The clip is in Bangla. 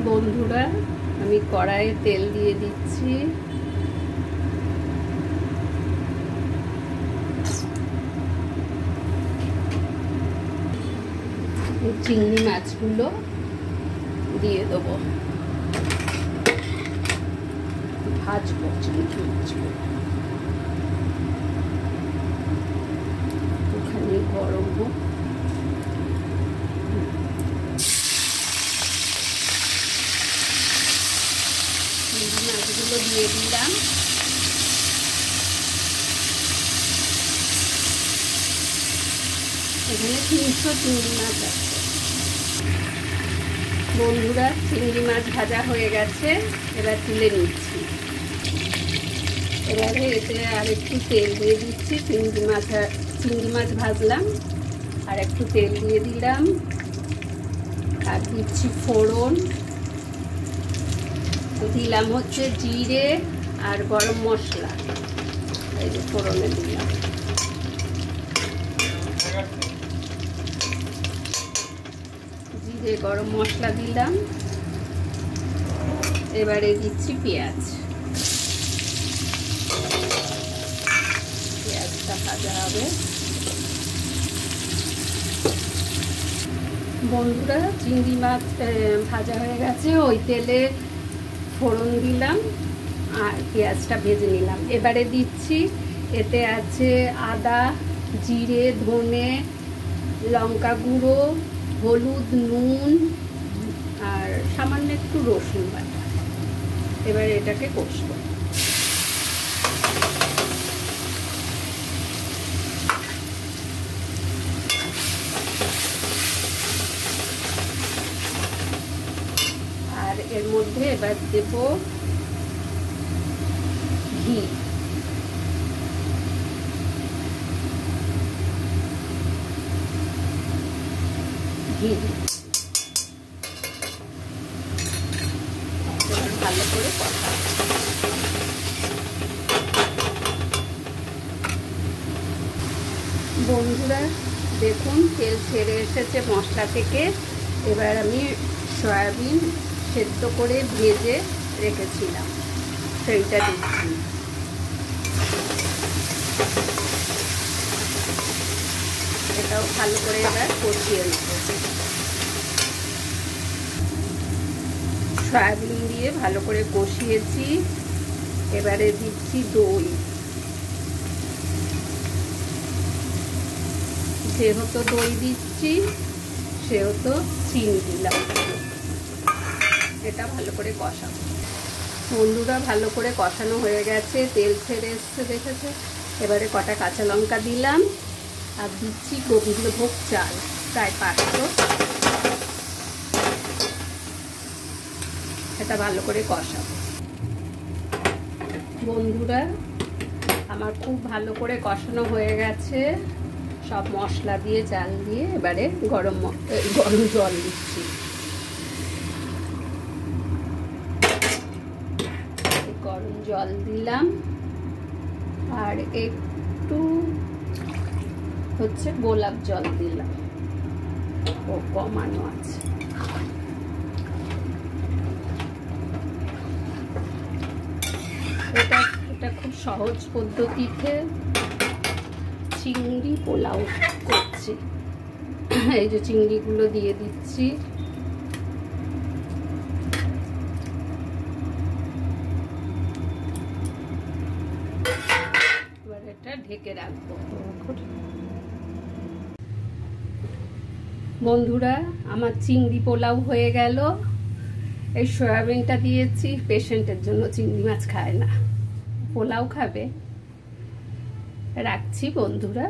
বন্ধুরা আমি কড়াইয়ে তেল দিয়ে দিচ্ছি। চিংড়ি মাছগুলো দিয়ে দেবো, ভাজবো চিংড়ি মাছগুলো। ওখানে গরম হোক। চিংড়ি মাছগুলো দিয়ে দিলাম। এখানে 300 চিংড়ি মাছ আছে। বন্ধুরা চিংড়ি মাছ ভাজা হয়ে গেছে, এবার তুলে নিচ্ছি। এবারে এতে আর একটু তেল দিয়ে দিচ্ছি। চিংড়ি মাছ ভাজলাম, আর একটু তেল দিয়ে দিলাম, আর দিচ্ছি ফোড়ন। দিলাম হচ্ছে জিরে আর গরম মশলা, এই যে ফোড়নে দিলাম। জিরে গরম মশলা দিলাম। এবারে দিচ্ছি পেঁয়াজ। পেঁয়াজটা ভাজা হবে। বন্ধুরা চিংড়ি মাছ ভাজা হয়ে গেছে, ওই তেলে ফোড়ন দিলাম আর পেঁয়াজটা ভেজে নিলাম। এবারে দিচ্ছি, এতে আছে আদা, জিরে, ধনে, লঙ্কা গুঁড়ো, হলুদ, নুন আর সামান্য একটু রসুন বাটা। এবারে এটাকে কষবো। আর এর মধ্যে এবার দেব ঘি। ভালো করে কষা। বন্ধুরা দেখুন তেল ছেড়ে এসেছে মশলা থেকে। এবার আমি সয়াবিন সেদ্ধ করে ভেজে রেখেছিলাম, সেইটা দিচ্ছি। এটাও ভালো করে এবার কষিয়ে নেব। সয়াবিন দিয়ে ভালো করে কষিয়েছি। এবারে দিচ্ছি দই। যেহেতু দই দিচ্ছি সেহেতু চিনি দিলাম। এটা ভালো করে কষাবো। বন্ধুরা ভালো করে কষানো হয়ে গেছে, তেল ছেড়ে এসছে দেখেছে। এবারে কটা কাঁচা লঙ্কা দিলাম, আর দিচ্ছি গোবিন্দভোগ চাল প্রায় 500। এটা ভালো করে কষাবো। বন্ধুরা আমার খুব ভালো করে কষানো হয়ে গেছে সব মশলা দিয়ে, চাল দিয়ে। এবারে গরম জল দিচ্ছি। গরম জল দিলাম, আর একটু হচ্ছে গোলাপ জল দিলাম, ও কমানো আছে। এটা খুব সহজ পদ্ধতিতে চিংড়ি পোলাও করছি। এই যে চিংড়িগুলো দিয়ে দিচ্ছি। এবার এটা ঢেকে রাখবো। বন্ধুরা আমার চিংড়ি পোলাও হয়ে গেল। এই সয়াবিনটা দিয়েছি পেশেন্টের জন্য, চিংড়ি মাছ খায় না, পোলাও খাবে। রাখছি বন্ধুরা।